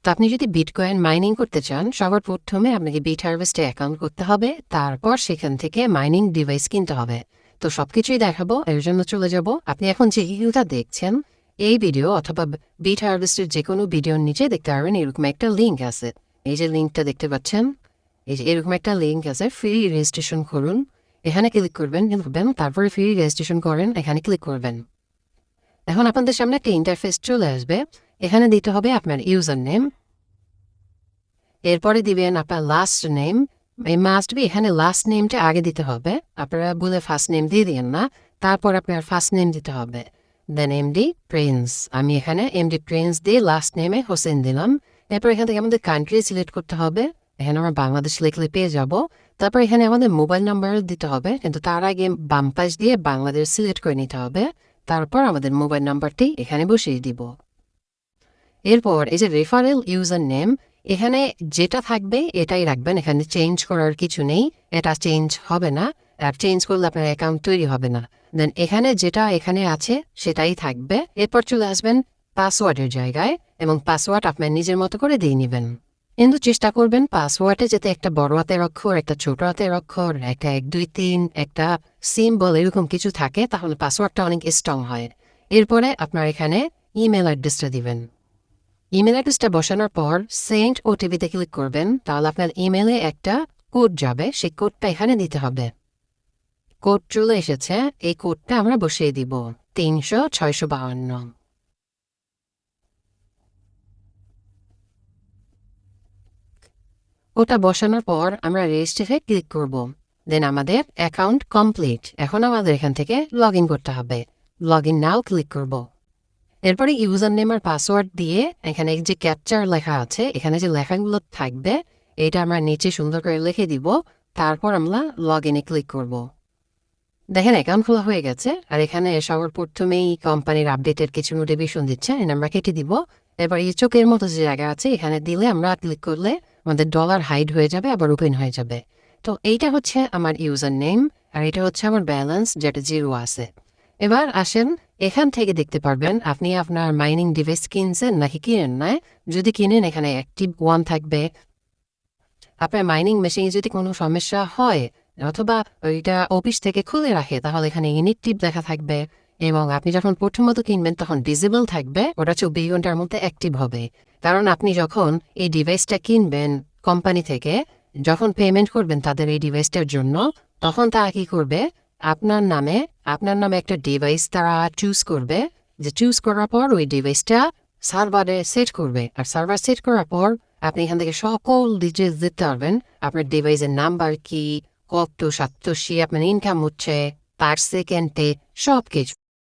তো আপনি যদি বিটকয়েন মাইনিং করতে চান, সবার প্রথমে আপনাকে বিটহারভেস্টে অ্যাকাউন্ট করতে হবে, তারপর সেখান থেকে মাইনিং ডিভাইস কিনতে হবে। তো সবকিছুই দেখাবো, এর জন্য চলে যাব। আপনি এখন যে ভিডিওটা দেখছেন, এই ভিডিও অথবা বিটহারভেস্টের যে কোনো ভিডিওর নিচে দেখতে পারবেন এরকম একটা লিঙ্ক আছে। এই যে লিঙ্কটা দেখতে পাচ্ছেন, এই যে এরকম একটা লিঙ্ক আছে, ফ্রি রেজিস্ট্রেশন করুন। এখানে ক্লিক করবেন, তারপরে ফ্রি রেজিস্ট্রেশন করেন, এখানে ক্লিক করবেন। এখন আপনাদের সামনে একটা ইন্টারফেস চলে আসবে। এখানে দিতে হবে আপনার ইউজার নেম, এরপরে দিবেন আপনার লাস্ট নেম। এই মাস্ট বি এখানে লাস্ট নেমটা আগে দিতে হবে, আপনারা বলে ফার্স্ট নেম দিয়ে দিন না। তারপর আপনার ফার্স্ট নেম দিতে হবে, দেন এমডি প্রিন্স। আমি এখানে এমডি প্রিন্স দিয়ে লাস্ট নেমে হোসেন দিলাম। এরপর এখান থেকে আমাদের কান্ট্রি সিলেক্ট করতে হবে, এখানে আমরা বাংলাদেশ লিখলে পেয়ে যাব। তারপর এখানে আমাদের মোবাইল নাম্বার দিতে হবে, কিন্তু তার আগে বাম পাশ দিয়ে বাংলাদেশ সিলেক্ট করে নিতে হবে। তারপর আমাদের মোবাইল নাম্বারটি এখানে বসিয়ে দিব। এরপর এই যে রেফারেল ইউজার নেম, এখানে যেটা থাকবে এটাই রাখবেন, এখানে চেঞ্জ করার কিছু নেই, এটা চেঞ্জ হবে না। আর চেঞ্জ করলে আপনার অ্যাকাউন্ট তৈরি হবে না। দেন এখানে যেটা এখানে আছে সেটাই থাকবে। এরপর চলে আসবেন পাসওয়ার্ডের জায়গায়, এবং পাসওয়ার্ড আপনার নিজের মতো করে দিয়ে নেবেন। কিন্তু চেষ্টা করবেন পাসওয়ার্ডে যাতে একটা বড় হাতের অক্ষর, একটা ছোট হাতের অক্ষর, একটা 1 2 3, একটা সিম্বল এরকম কিছু থাকে, তাহলে পাসওয়ার্ডটা অনেক স্ট্রং হয়। এরপরে আপনার এখানে ইমেল অ্যাড্রেসটা দিবেন। ইমেল অ্যাড্রেসটা বসানোর পর সেন্ড ওটিপিতে ক্লিক করবেন, তাহলে আপনার ইমেলে একটা কোড যাবে, সেই কোডটা এখানে দিতে হবে। কোড চলে এসেছে, এই কোডটা আমরা বসিয়ে দিব 300-652। ওটা বসানোর পর আমরা রেজিস্টারে ক্লিক করব। দেন আমাদের অ্যাকাউন্ট কমপ্লিট। এখন আমাদের এখান থেকে লগ ইন করতে হবে, লগ ইন নাও ক্লিক করব। এরপরে ইউজার নেম আর পাসওয়ার্ড দিয়ে এখানে যে ক্যাপচার লেখা আছে, এখানে যে লেখাগুলো থাকবে এটা আমরা নিচে সুন্দর করে লিখে দিব। তারপর আমরা লগ ইনে ক্লিক করব। দেখেন অ্যাকাউন্ট খোলা হয়ে গেছে। আর এখানে সবার প্রথমেই কোম্পানির আপডেটের কিছু নোটিফিকেশন দিচ্ছে, আমরা কেটে দিব। এবার এই চোখের মতো যে জায়গা আছে এখানে দিলে আমরা ক্লিক করলে আমাদের ডলার হাইড হয়ে যাবে, আবার ওপেন হয়ে যাবে। তো এইটা হচ্ছে আমার ইউজার নেম, আর এটা হচ্ছে আমার ব্যালেন্স যেটা 0 আছে। এবার আসেন, এখান থেকে দেখতে পারবেন আপনি আপনার মাইনিং ডিভাইস কিনছেন নাকি কিনেন না। যদি কিনেন এখানে অ্যাক্টিভ 1 থাকবে। আপনার মাইনিং মেশিনে যদি কোনো সমস্যা হয় অথবা ওইটা অফিস থেকে খুলে রাখে, তাহলে এখানে ইনএক্টিভ লেখা থাকবে। এবং আপনি যখন প্রথমত কিনবেন তখন ডিসেবল থাকবে, ওটা 24 ঘন্টার মধ্যে অ্যাক্টিভ হবে। কারণ আপনি যখন এই ডিভাইসটা কিনবেন কোম্পানি থেকে, যখন পেমেন্ট করবেন তাদের এই ডিভাইসটার জন্য, তখন তারা কী করবে, আপনার নামে একটা ডিভাইস তারা চুজ করবে। যে চুজ করার পর ওই ডিভাইসটা সার্ভারে সেট করবে, আর সার্ভার সেট করার পর আপনি এখান থেকে সকল ডিটেলস দিতে পারবেন। আপনার ডিভাইসের নাম্বার কি, কত সাতশি আপনার ইনকাম হচ্ছে পার সেকেন্ডে, সব কিছু।